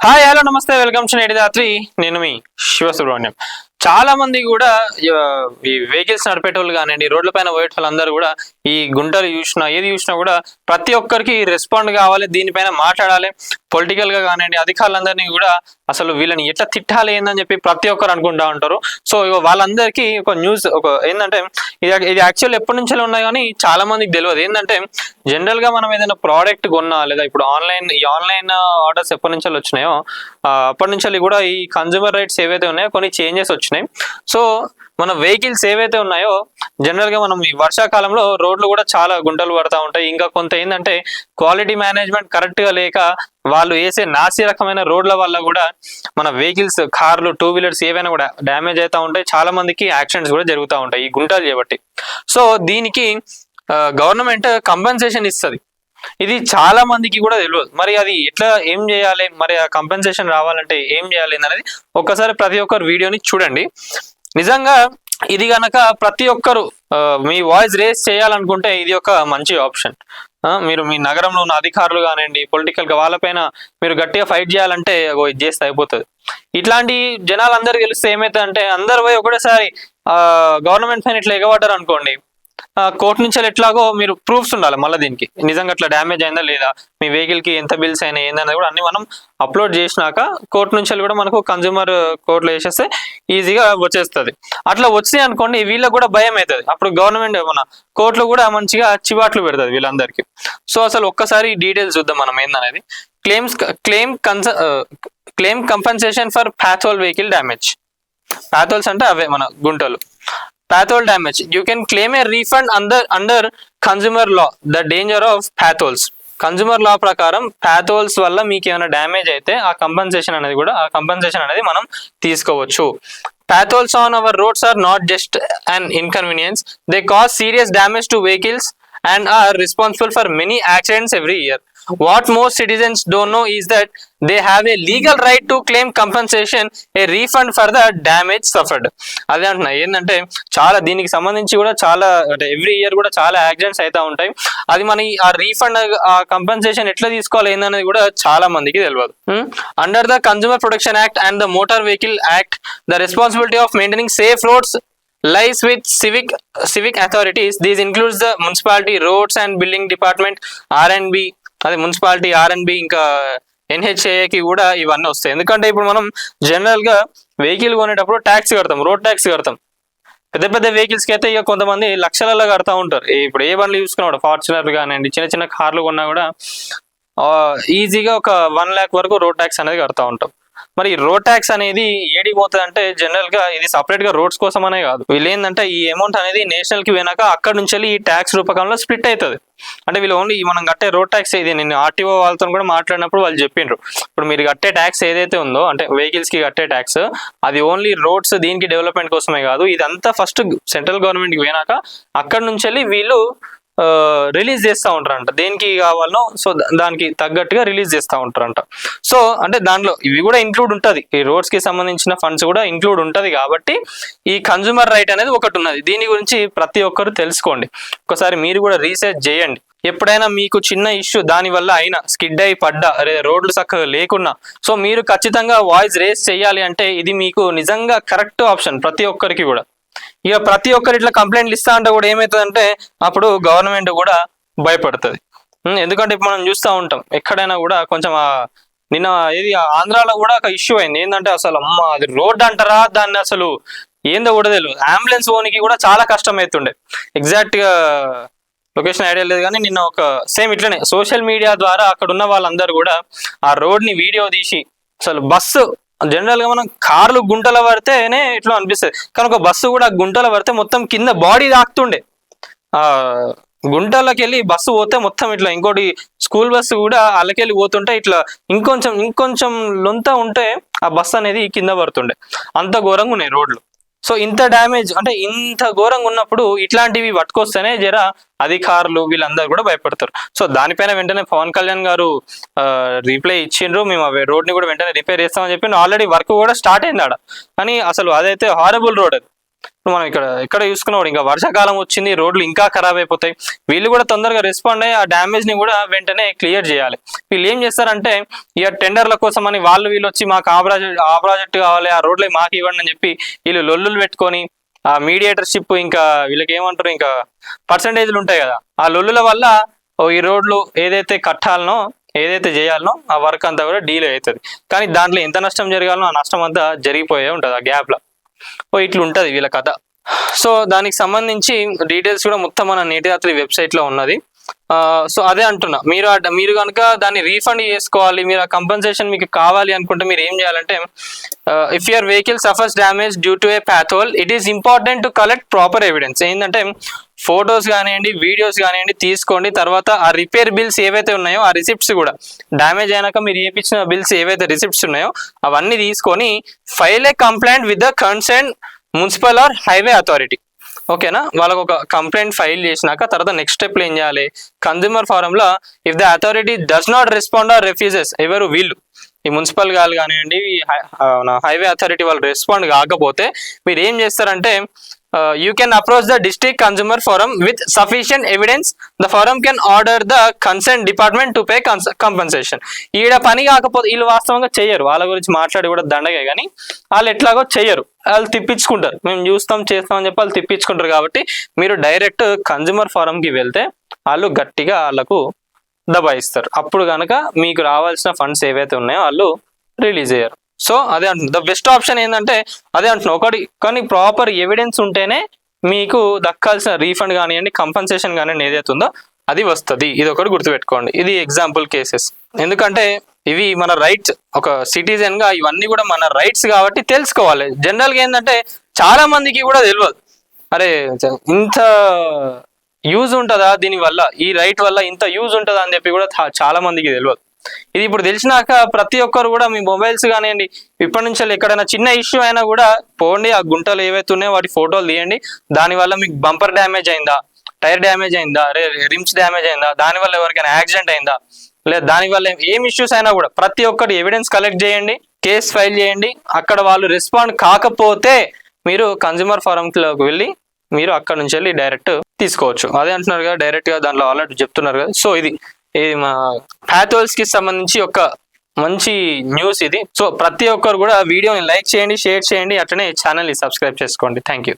Hi hello నమస్తే welcome to నేటి రాత్రి. నేను మీ శివసుబ్రహ్మణ్యం. చాలా మంది కూడా ఈ వెహికల్స్ నడిపేటోళ్ళు కానివ్వండి, రోడ్ల పైన పోయే వాళ్ళందరూ కూడా ఈ గుంటలు చూసినా ఏది చూసినా కూడా ప్రతి ఒక్కరికి రెస్పాండ్ కావాలి, దీనిపైన మాట్లాడాలి. పొలిటికల్ గా కానివ్వండి, అధికారులందరినీ కూడా అసలు వీళ్ళని ఎట్లా తిట్టాలి ఏందని చెప్పి ప్రతి ఒక్కరు అనుకుంటా ఉంటారు. సో వాళ్ళందరికీ ఒక న్యూస్ ఏంటంటే ఇది యాక్చువల్ ఎప్పటి నుంచో ఉన్నాయి కానీ చాలా మందికి తెలియదు. ఏంటంటే జనరల్ గా మనం ఏదైనా ప్రోడక్ట్ కొన్నా లేదా ఇప్పుడు ఆన్లైన్ ఆర్డర్స్ ఎప్పటి నుంచి వచ్చినాయో అప్పటి నుంచి కూడా ఈ కన్జ్యూమర్ రైట్స్ ఏవైతే ఉన్నాయో కొన్ని చేంజెస్ వచ్చినాయి. సో మన వెహికల్స్ ఏవైతే ఉన్నాయో జనరల్ గా మనం ఈ వర్షాకాలంలో రోడ్లు కూడా చాలా గుంటలు పడతా ఉంటాయి. ఇంకా కొంత ఏంటంటే క్వాలిటీ మేనేజ్మెంట్ కరెక్ట్ గా లేక వాళ్ళు వేసే నాసి రకమైన రోడ్ల వల్ల కూడా మన వెహికల్స్, కార్లు, టూ వీలర్స్ ఏవైనా కూడా డ్యామేజ్ అవుతా ఉంటాయి. చాలా మందికి యాక్సిడెంట్స్ కూడా జరుగుతూ ఉంటాయి ఈ గుంటలు చేయబట్టి. సో దీనికి గవర్నమెంట్ కంపెన్సేషన్ ఇస్తుంది. ఇది చాలా మందికి కూడా తెలియదు. మరి అది ఎట్లా ఏం చేయాలి, మరి ఆ కంపెన్సేషన్ రావాలంటే ఏం చేయాలి అనేది ఒక్కసారి ప్రతి ఒక్కరు వీడియోని చూడండి. నిజంగా ఇది గనక ప్రతి ఒక్కరు మీ వాయిస్ రేస్ చేయాలనుకుంటే ఇది ఒక మంచి ఆప్షన్. మీరు మీ నగరంలో ఉన్న అధికారులు కానివ్వండి, పొలిటికల్ గా వాళ్ళపైన మీరు గట్టిగా ఫైట్ చేయాలంటే ఇది చేస్తే అయిపోతుంది. ఇట్లాంటి జనాలందరూ తెలిస్తే ఏమైతుంది అంటే అందరు పోయి ఒకటేసారి గవర్నమెంట్ పైన ఇట్లా ఎగబడ్డారు అనుకోండి, కోర్టు నుంచి ఎట్లాగో మీరు ప్రూఫ్స్ ఉండాలి. మళ్ళీ దీనికి నిజంగా అట్లా డ్యామేజ్ అయిందా లేదా, మీ వెహికల్ కి ఎంత బిల్స్ అయినా ఏందనేది కూడా అన్ని మనం అప్లోడ్ చేసినాక కోర్టు నుంచి కూడా మనకు కన్జ్యూమర్ కోర్టులో వేసేస్తే ఈజీగా వచ్చేస్తుంది. అట్లా వచ్చినాయి అనుకోండి వీళ్ళకి కూడా భయం అవుతుంది. అప్పుడు గవర్నమెంట్ మన కోర్టులో కూడా మంచిగా చివాట్లు పెడుతుంది వీళ్ళందరికీ. సో అసలు ఒక్కసారి డీటెయిల్స్ చూద్దాం మనం ఏందనేది. Claim compensation for pothole vehicle damage. Potholes అంటే అవే మన గుంటలు. Pathol damage. You can claim a refund under consumer law. The danger of pathols. Consumer law ప్రకారం ప్యాథోల్స్ వల్ల మీకు ఏమైనా డ్యామేజ్ అయితే ఆ కంపెన్సేషన్ అనేది మనం తీసుకోవచ్చు. Pathols on our roads are not just an inconvenience. They cause serious damage to vehicles and are responsible for many accidents every year. What most citizens don't know is that they have a legal right to claim compensation, a refund for the damage suffered. అదే అంటున్నా ఏంటంటే చాలా దీనికి సంబంధించి కూడా చాలా అంటే every year కూడా చాలా యాక్సిడెంట్స్ అవుతా ఉంటాయి. అది మన ఆ రీఫండ్ ఆ కంపెన్సేషన్ ఎట్లా తీసుకోవాలి ఏందనేది కూడా చాలా మందికి తెలియదు. Under the consumer protection act and the motor vehicle act, the responsibility of maintaining safe roads lies with civic authorities. These includes the municipality, roads and building department, R&B, అదే municipality, R&B, ఇంకా NHAకి కూడా ఇవన్నీ వస్తాయి. ఎందుకంటే ఇప్పుడు మనం general గా vehicle కొనేటప్పుడు ట్యాక్స్ కడతాం, రోడ్ ట్యాక్స్ కడతాం. పెద్ద పెద్ద వెహికల్స్ కి అయితే ఇక కొంతమంది లక్షలలో కడతా ఉంటారు. ఇప్పుడు ఏ బండ్లు చూసుకున్నా కూడా ఫార్చునర్ కానివ్వండి, చిన్న చిన్న కార్లు కొన్నా కూడా ఈజీగా ఒక 1 lakh వరకు రోడ్ ట్యాక్స్ అనేది కడతా ఉంటాం. మరి రోడ్ ట్యాక్స్ అనేది ఏడికి పోతుంది అంటే జనరల్ గా ఇది సపరేట్ గా రోడ్స్ కోసం అనే కాదు. వీళ్ళు ఏంటంటే ఈ అమౌంట్ అనేది నేషనల్ కి పోయినాక అక్కడ నుంచి ఈ ట్యాక్స్ రూపకంలో స్ప్లిట్ అవుతుంది. అంటే వీళ్ళు ఓన్లీ మనం కట్టే రోడ్ ట్యాక్స్ ఇది. నేను ఆర్టీఓ వాళ్ళతో కూడా మాట్లాడినప్పుడు వాళ్ళు చెప్పిండ్రు, ఇప్పుడు మీరు కట్టే ట్యాక్స్ ఏదైతే ఉందో అంటే వెహికల్స్ కి కట్టే ట్యాక్స్ అది ఓన్లీ రోడ్స్ దీనికి డెవలప్మెంట్ కోసమే కాదు. ఇదంతా ఫస్ట్ సెంట్రల్ గవర్నమెంట్ కి పోయినాక అక్కడ నుంచి వీళ్ళు రిలీజ్ చేస్తూ ఉంటారంట, దేనికి కావాలనో సో దానికి తగ్గట్టుగా రిలీజ్ చేస్తూ ఉంటారంట. సో అంటే దాంట్లో ఇవి కూడా ఇంక్లూడ్ ఉంటుంది, ఈ రోడ్స్ కి సంబంధించిన ఫండ్స్ కూడా ఇంక్లూడ్ ఉంటుంది. కాబట్టి ఈ కన్జ్యూమర్ రైట్ అనేది ఒకటి ఉన్నది. దీని గురించి ప్రతి ఒక్కరు తెలుసుకోండి, ఒకసారి మీరు కూడా రీసెర్చ్ చేయండి. ఎప్పుడైనా మీకు చిన్న ఇష్యూ దాని వల్ల అయినా స్కిడ్ అయి పడ్డా, రోడ్లు చక్కగా లేకున్నా, సో మీరు ఖచ్చితంగా వాయిస్ రేస్ చేయాలి అంటే ఇది మీకు నిజంగా కరెక్ట్ ఆప్షన్ ప్రతి ఒక్కరికి కూడా. ఇక ప్రతి ఒక్కరు ఇట్లా కంప్లైంట్లు ఇస్తా అంటే కూడా ఏమవుతుందంటే అప్పుడు గవర్నమెంట్ కూడా భయపడుతుంది. ఎందుకంటే ఇప్పుడు మనం చూస్తూ ఉంటాం ఎక్కడైనా కూడా కొంచెం నిన్న ఏది ఆంధ్రాలో కూడా ఒక ఇష్యూ అయింది. ఏంటంటే అసలు అమ్మ అది రోడ్ అంటారా దాన్ని అసలు ఏందో కూడా తెలియదు. అంబులెన్స్ పోనీకి కూడా చాలా కష్టం అవుతుండే. ఎగ్జాక్ట్ గా లొకేషన్ ఐడియా లేదు కానీ నిన్న ఒక సేమ్ ఇట్లనే సోషల్ మీడియా ద్వారా అక్కడ ఉన్న వాళ్ళందరూ కూడా ఆ రోడ్ ని వీడియో తీసి అసలు బస్సు జనరల్ గా మనం కార్లు గుంటల పడితేనే ఇట్లా అనిపిస్తుంది, కానీ ఒక బస్సు కూడా గుంటల పడితే మొత్తం కింద బాడీ తాకుతుండే. గుంటలకి వెళ్ళి బస్సు పోతే మొత్తం ఇట్లా, ఇంకోటి స్కూల్ బస్సు కూడా అల్లకెళ్ళి పోతుంటే ఇట్లా ఇంకొంచెం లొంత ఉంటే ఆ బస్సు అనేది కింద పడుతుండే. అంత ఘోరంగా ఉన్నాయి రోడ్లు. సో ఇంత డ్యామేజ్ అంటే ఇంత ఘోరంగా ఉన్నప్పుడు ఇట్లాంటివి పట్టుకొస్తేనే జర అధికారులు వీళ్ళందరూ కూడా భయపడతారు. సో దానిపైన వెంటనే పవన్ కళ్యాణ్ గారు రిప్లై ఇచ్చిండ్రు, మేము రోడ్ని కూడా వెంటనే రిపేర్ చేస్తామని చెప్పి ఆల్రెడీ వర్క్ కూడా స్టార్ట్ అయింది ఆడ. కానీ అసలు అదైతే హారబుల్ రోడ్ అది. మనం ఇక్కడ చూసుకున్నాడు, ఇంకా వర్షాకాలం వచ్చింది, రోడ్లు ఇంకా ఖరాబ్ అయిపోతాయి. వీళ్ళు కూడా తొందరగా రెస్పాండ్ అయ్యి ఆ డ్యామేజ్ ని కూడా వెంటనే క్లియర్ చేయాలి. వీళ్ళు ఏం చేస్తారంటే ఇక టెండర్ల కోసం అని వీళ్ళు వచ్చి మాకు ఆ ప్రాజెక్ట్ కావాలి, ఆ రోడ్లే మాకు ఇవ్వండి అని చెప్పి వీళ్ళు లొల్లులు పెట్టుకొని ఆ మీడియేటర్షిప్ ఇంకా వీళ్ళకి ఏమంటారు ఇంకా పర్సంటేజ్లు ఉంటాయి కదా, ఆ లొల్లుల వల్ల ఈ రోడ్లు ఏదైతే కట్టాలనో ఏదైతే చేయాలనో ఆ వర్క్ అంతా కూడా డీలే అవుతుంది. కానీ దాంట్లో ఎంత నష్టం జరగాలనో ఆ నష్టం అంతా జరిగిపోయే ఉంటుంది ఆ గ్యాప్ లో. ఇట్లా ఉంటుంది వీళ్ళ కథ. సో దానికి సంబంధించి డీటెయిల్స్ కూడా మొత్తం మన నేటిరాత్రి వెబ్సైట్ లో ఉన్నది. సో అదే అంటున్నా, మీరు కనుక దాన్ని రీఫండ్ చేసుకోవాలి, మీరు ఆ కంపెన్సేషన్ మీకు కావాలి అనుకుంటే మీరు ఏం చేయాలంటే, if your vehicle suffers damage due to A path whole, it is important to collect proper evidence. ఏంటంటే ఫొటోస్ కానివ్వండి, వీడియోస్ కానివ్వండి తీసుకోండి. తర్వాత ఆ రిపేర్ బిల్స్ ఏవైతే ఉన్నాయో ఆ రిసిప్ట్స్ కూడా, డ్యామేజ్ అయినాక మీరు చేయించిన బిల్స్ ఏవైతే రిసిప్ట్స్ ఉన్నాయో అవన్నీ తీసుకొని file a complaint with the concern municipal or highway authority. ఓకేనా, వాళ్ళకు ఒక కంప్లైంట్ ఫైల్ చేసినాక తర్వాత నెక్స్ట్ స్టెప్ ఏం చేయాలి, కన్జ్యూమర్ ఫారం లో if the authority does not respond or refuses, ఎవరు వీళ్ళు ఈ మున్సిపల్ గాలు కానివ్వండి, హైవే అథారిటీ వాళ్ళు రెస్పాండ్ కాకపోతే మీరు ఏం చేస్తారంటే, you can approach the district consumer forum with sufficient evidence. The forum can order the concerned department to pay compensation. ఈడ పని కాకపోతే వీళ్ళు వాస్తవంగా చెయ్యరు, వాళ్ళ గురించి మాట్లాడి కూడా దండగే, కానీ వాళ్ళు ఎట్లాగో చెయ్యరు, వాళ్ళు తిప్పించుకుంటారు. మేము చూస్తాం చేస్తాం అని చెప్పి వాళ్ళు తిప్పించుకుంటారు. కాబట్టి మీరు డైరెక్ట్ కన్జ్యూమర్ ఫారంకి వెళ్తే వాళ్ళు గట్టిగా వాళ్ళకు దబాయిస్తారు. అప్పుడు కనుక మీకు రావాల్సిన ఫండ్స్ ఏవైతే ఉన్నాయో వాళ్ళు రిలీజ్ అయ్యారు. సో అదే అంటున్నా, ద బెస్ట్ ఆప్షన్ ఏంటంటే అదే అంటున్నా, ఒకటి కానీ ప్రాపర్ ఎవిడెన్స్ ఉంటేనే మీకు దక్కాల్సిన రీఫండ్ కానివ్వండి, కంపెన్సేషన్ కానివ్వండి ఏదైతే ఉందో అది వస్తుంది. ఇది ఒకటి గుర్తుపెట్టుకోండి. ఇది ఎగ్జాంపుల్ కేసెస్, ఎందుకంటే ఇవి మన రైట్స్, ఒక సిటిజన్ గా ఇవన్నీ కూడా మన రైట్స్ కాబట్టి తెలుసుకోవాలి. జనరల్ గా ఏంటంటే చాలా మందికి కూడా తెలియదు, అరే ఇంత యూజ్ ఉంటుందా దీని వల్ల, ఈ రైట్ వల్ల ఇంత యూజ్ ఉంటుందా అని చెప్పి కూడా చాలా మందికి తెలియదు. ఇది ఇప్పుడు తెలిసినాక ప్రతి ఒక్కరు కూడా మీ మొబైల్స్ కానివ్వండి, ఇప్పటి నుంచి ఎక్కడైనా చిన్న ఇష్యూ అయినా కూడా పోండి, ఆ గుంటలు ఏవైతే ఉన్నాయో వాటి ఫోటోలు తీయండి. దానివల్ల మీకు బంపర్ డ్యామేజ్ అయిందా, టైర్ డ్యామేజ్ అయిందా, రిమ్స్ డ్యామేజ్ అయిందా, దానివల్ల ఎవరికైనా యాక్సిడెంట్ అయిందా, లేదా దానివల్ల ఏం ఇష్యూస్ అయినా కూడా ప్రతి ఒక్కటి ఎవిడెన్స్ కలెక్ట్ చేయండి, కేసు ఫైల్ చేయండి. అక్కడ వాళ్ళు రెస్పాండ్ కాకపోతే మీరు కన్జ్యూమర్ ఫారంలోకి వెళ్ళి మీరు అక్కడ నుంచి వెళ్ళి డైరెక్ట్ తీసుకోవచ్చు. అదే అంటున్నారు కదా, డైరెక్ట్ గా దాంట్లో ఆల్రెడీ చెప్తున్నారు కదా. సో ఇది మా పాత్ హోల్స్ కి సంబంధించి ఒక మంచి న్యూస్ ఇది. సో ప్రతి ఒక్కరు కూడా వీడియోని లైక్ చేయండి, షేర్ చేయండి, అట్లనే ఛానల్ని సబ్స్క్రైబ్ చేసుకోండి. Thank you.